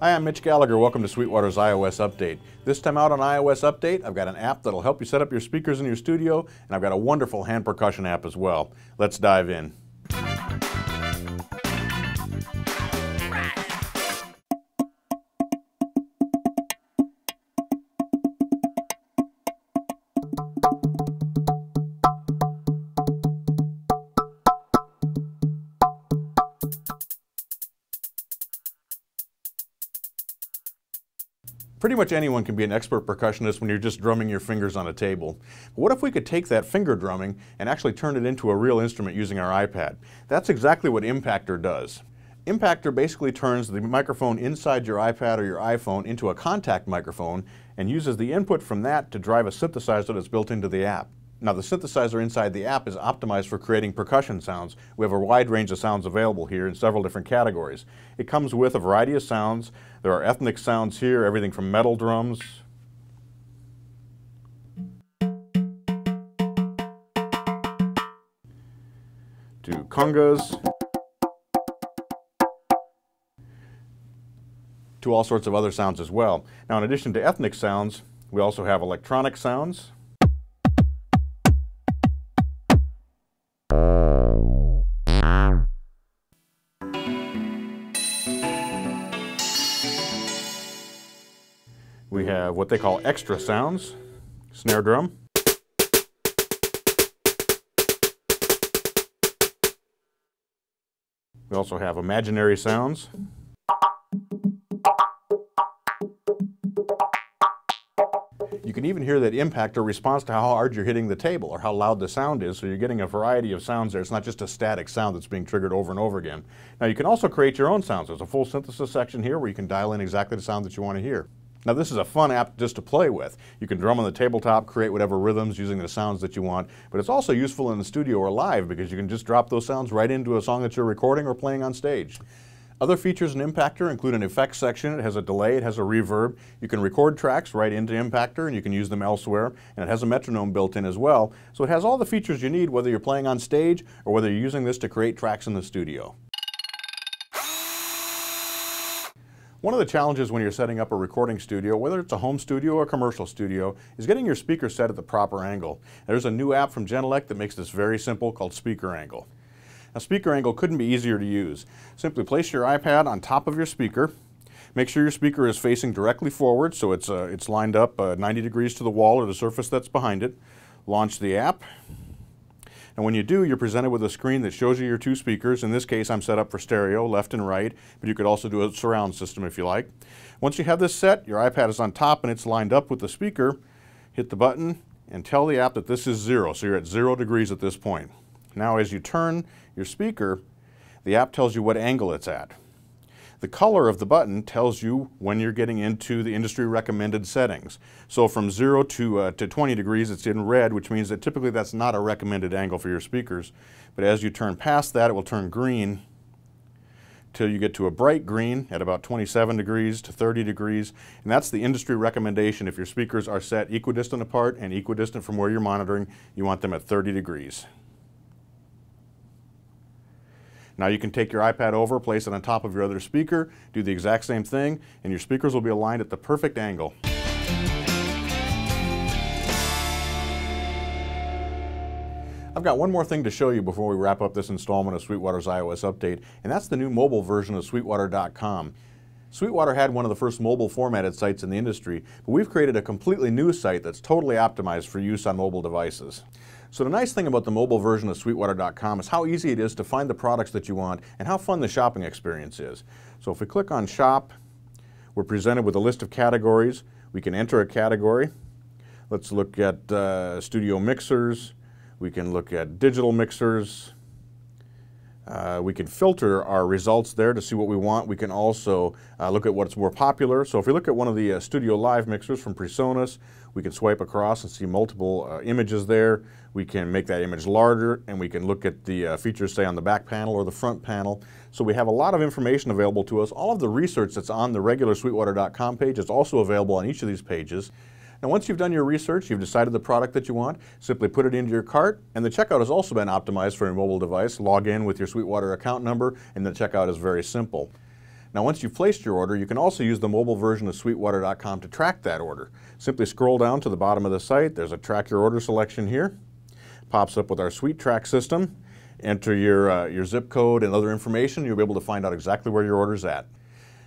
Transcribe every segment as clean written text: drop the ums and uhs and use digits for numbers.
Hi, I'm Mitch Gallagher. Welcome to Sweetwater's iOS Update. This time out on iOS Update, I've got an app that'll help you set up your speakers in your studio, and I've got a wonderful hand percussion app as well. Let's dive in. Pretty much anyone can be an expert percussionist when you're just drumming your fingers on a table. But what if we could take that finger drumming and actually turn it into a real instrument using our iPad? That's exactly what Impaktor does. Impaktor basically turns the microphone inside your iPad or your iPhone into a contact microphone and uses the input from that to drive a synthesizer that's built into the app. Now, the synthesizer inside the app is optimized for creating percussion sounds. We have a wide range of sounds available here in several different categories. It comes with a variety of sounds. There are ethnic sounds here, everything from metal drums to congas to all sorts of other sounds as well. Now, in addition to ethnic sounds, we also have electronic sounds. We have what they call extra sounds, snare drum. We also have imaginary sounds. You can even hear that Impaktor responds to how hard you're hitting the table or how loud the sound is, so you're getting a variety of sounds there. It's not just a static sound that's being triggered over and over again. Now, you can also create your own sounds. There's a full synthesis section here where you can dial in exactly the sound that you want to hear. Now, this is a fun app just to play with. You can drum on the tabletop, create whatever rhythms using the sounds that you want, but it's also useful in the studio or live because you can just drop those sounds right into a song that you're recording or playing on stage. Other features in Impaktor include an effects section. It has a delay, it has a reverb. You can record tracks right into Impaktor and you can use them elsewhere, and it has a metronome built in as well. So it has all the features you need whether you're playing on stage or whether you're using this to create tracks in the studio. One of the challenges when you're setting up a recording studio, whether it's a home studio or a commercial studio, is getting your speaker set at the proper angle. There's a new app from Genelec that makes this very simple called Speaker Angle. Now, Speaker Angle couldn't be easier to use. Simply place your iPad on top of your speaker. Make sure your speaker is facing directly forward so it's lined up 90 degrees to the wall or the surface that's behind it. Launch the app. And when you do, you're presented with a screen that shows you your two speakers. In this case, I'm set up for stereo, left and right, but you could also do a surround system if you like. Once you have this set, your iPad is on top and it's lined up with the speaker. Hit the button and tell the app that this is 0, so you're at 0 degrees at this point. Now, as you turn your speaker, the app tells you what angle it's at. The color of the button tells you when you're getting into the industry recommended settings. So from 0 to 20 degrees, it's in red, which means that typically that's not a recommended angle for your speakers. But as you turn past that, it will turn green till you get to a bright green at about 27 degrees to 30 degrees. And that's the industry recommendation. If your speakers are set equidistant apart and equidistant from where you're monitoring, you want them at 30 degrees. Now you can take your iPad over, place it on top of your other speaker, do the exact same thing, and your speakers will be aligned at the perfect angle. I've got one more thing to show you before we wrap up this installment of Sweetwater's iOS Update, and that's the new mobile version of Sweetwater.com. Sweetwater had one of the first mobile formatted sites in the industry, but we've created a completely new site that's totally optimized for use on mobile devices. So the nice thing about the mobile version of Sweetwater.com is how easy it is to find the products that you want and how fun the shopping experience is. So if we click on Shop, we're presented with a list of categories. We can enter a category. Let's look at studio mixers. We can look at digital mixers. We can filter our results there to see what we want. We can also look at what's more popular. So if we look at one of the Studio Live mixers from PreSonus, we can swipe across and see multiple images there. We can make that image larger, and we can look at the features, say, on the back panel or the front panel. So we have a lot of information available to us. All of the research that's on the regular Sweetwater.com page is also available on each of these pages. Now, once you've done your research, you've decided the product that you want, simply put it into your cart, and the checkout has also been optimized for your mobile device. Log in with your Sweetwater account number, and the checkout is very simple. Now once you've placed your order, you can also use the mobile version of Sweetwater.com to track that order. Simply scroll down to the bottom of the site. There's a track your order selection here. Pops up with our SweetTrack system. Enter your zip code and other information. You'll be able to find out exactly where your order's at.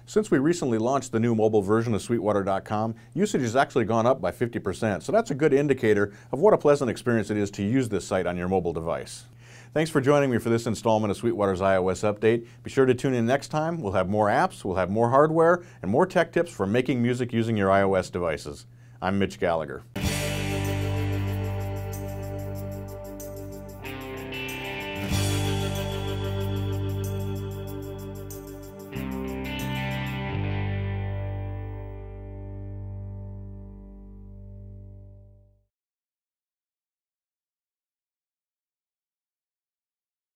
Since we recently launched the new mobile version of Sweetwater.com, usage has actually gone up by 50%, so that's a good indicator of what a pleasant experience it is to use this site on your mobile device. Thanks for joining me for this installment of Sweetwater's iOS Update. Be sure to tune in next time. We'll have more apps, we'll have more hardware, and more tech tips for making music using your iOS devices. I'm Mitch Gallagher.